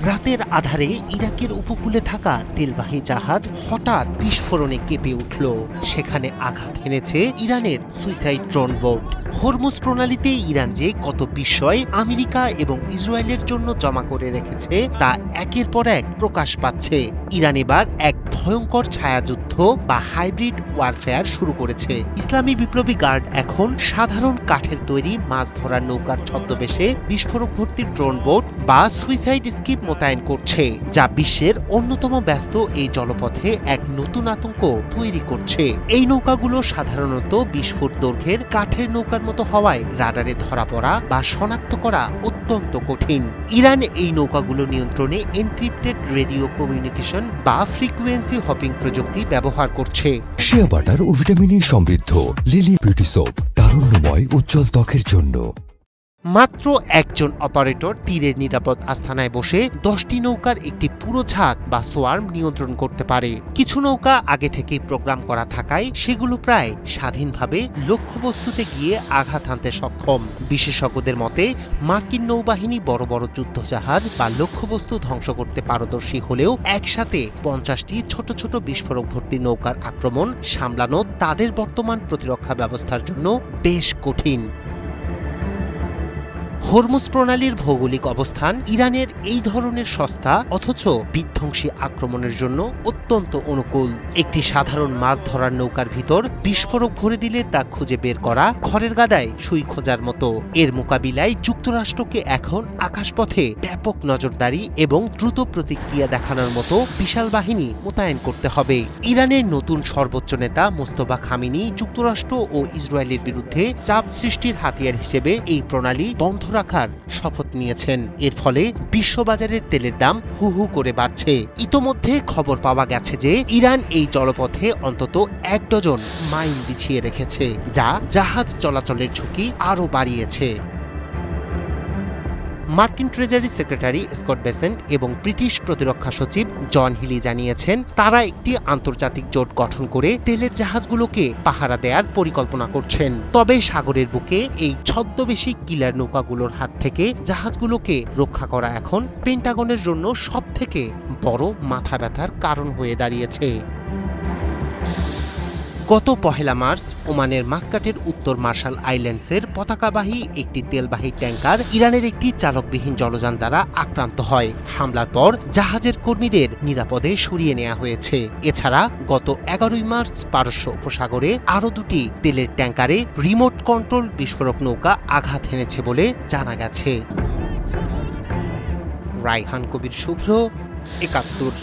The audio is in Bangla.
রাতের আধারে ইরাকের উপকূলে থাকা তেলবাহী জাহাজ হঠাৎ বিস্ফোরণে কেঁপে উঠল। সেখানে আঘাত হেনেছে ইরানের সুইসাইড ড্রোন বোট। হরমুজ প্রণালীতে ইরান যে কত বিস্ময় আমেরিকা এবং ইসরায়েলের জন্য জমা করে রেখেছে তা একের পর এক প্রকাশ পাচ্ছে। ইরান এবার এক ভয়ঙ্কর ছায়াযুদ্ধ বা হাইব্রিড ওয়ারফেয়ার শুরু করেছে। ইসলামী বিপ্লবী গার্ড এখন সাধারণ কাঠের তৈরি মাছ ধরার নৌকার ছদ্মবেশে বিস্ফোরক ভর্তি ড্রোন বোট বা সুইসাইড স্কিপ মোতায়েন করছে, যা বিশ্বের অন্যতম ব্যস্ত এই জলপথে এক নতুন আতঙ্ক তৈরি করছে। এই নৌকাগুলো সাধারণত 20 ফুট দৈর্ঘ্যের কাঠের নৌকার মতো হওয়ায় রাডারে ধরা পড়া বা শনাক্ত করা অত্যন্ত কঠিন। ইরান এই নৌকাগুলো নিয়ন্ত্রণে এনক্রিপ্টেড রেডিও কমিউনিকেশন বা ফ্রিকোয়েন্সি হপিং প্রযুক্তি ব্যবহার করছে। শিয়া বাটার ও ভিটামিনে সমৃদ্ধ লিলি বিউটি সোপ, তারুণ্যময় উজ্জ্বল ত্বকের জন্য। মাত্র একজন অপারেটর তীরের নিরাপদ আস্তানায় বসে 10টি নৌকার একটি পুরো ঝাঁক বা সোয়ার্ম নিয়ন্ত্রণ করতে পারে। কিছু নৌকা আগে থেকেই প্রোগ্রাম করা থাকায় সেগুলো প্রায় স্বাধীনভাবে লক্ষ্যবস্তুতে গিয়ে আঘাত হানতে সক্ষম। বিশেষজ্ঞদের মতে মার্কিন নৌবাহিনী বড় বড় যুদ্ধজাহাজ বা লক্ষ্যবস্তু ধ্বংস করতে পারদর্শী হলেও একসাথে 50টি ছোট ছোট বিস্ফোরক ভর্তি নৌকার আক্রমণ সামলানো তাদের বর্তমান প্রতিরক্ষা ব্যবস্থার জন্য বেশ কঠিন। হরমুজ প্রণালীর ভৌগোলিক অবস্থান ইরানের এই ধরনের সস্তা অথচ বিধ্বংসী আক্রমণের জন্য অত্যন্ত অনুকূল। একটি সাধারণ মাছ ধরার নৌকার ভিতর বিস্ফোরক ভরে দিলে তা খুঁজে বের করা খড়ের গাদায় সুই খোঁজার মতো। এর মোকাবিলায় যুক্তরাষ্ট্রকে এখন আকাশপথে ব্যাপক নজরদারি এবং দ্রুত প্রতিক্রিয়া দেখানোর মতো বিশাল বাহিনী মোতায়েন করতে হবে। ইরানের নতুন সর্বোচ্চ নেতা মোস্তফা খামেনি যুক্তরাষ্ট্র ও ইসরায়েলের বিরুদ্ধে চাপ সৃষ্টির হাতিয়ার হিসেবে এই প্রণালী বন্ধ রাখার শপথ নিয়েছেন। এর ফলে বিশ্ববাজারের তেলের দাম হু হু করে বাড়ছে। ইতোমধ্যে খবর পাওয়া গেছে যে ইরান এই জলপথে অন্তত 1 ডজন মাইন বিছিয়ে রেখেছে, যা জাহাজ চলাচলের ঝুঁকি আরও বাড়িয়েছে। মার্কিন ট্রেজারি সেক্রেটারি স্কট বেসেন্ট এবং ব্রিটিশ প্রতিরক্ষা সচিব জন হিলি জানিয়েছেন তারা একটি আন্তর্জাতিক জোট গঠন করে তেলের জাহাজগুলোকে পাহারা দেওয়ার পরিকল্পনা করছেন। তবে সাগরের বুকে এই ছদ্মবেশী কিলার নৌকাগুলোর হাত থেকে জাহাজগুলোকে রক্ষা করা এখন পেন্টাগনের জন্য সবথেকে বড় মাথা ব্যথার কারণ হয়ে দাঁড়িয়েছে। গত 1 মার্চ ওমানের মাস্কাটের উত্তর মার্শাল আইল্যান্ডসের পতাকাবাহী একটি তেলবাহী ট্যাঙ্কার ইরানের একটি চালকবিহীন জলযান দ্বারা আক্রান্ত হয়। হামলার পর জাহাজের কর্মীদের নিরাপদে সরিয়ে নেওয়া হয়েছে। এছাড়া গত 11 মার্চ পারস্য উপসাগরে আরও 2টি তেলের ট্যাঙ্কারে রিমোট কন্ট্রোল বিস্ফোরক নৌকা আঘাত হেনেছে বলে জানা গেছে। রায়হান কবির শুভ্র, 71।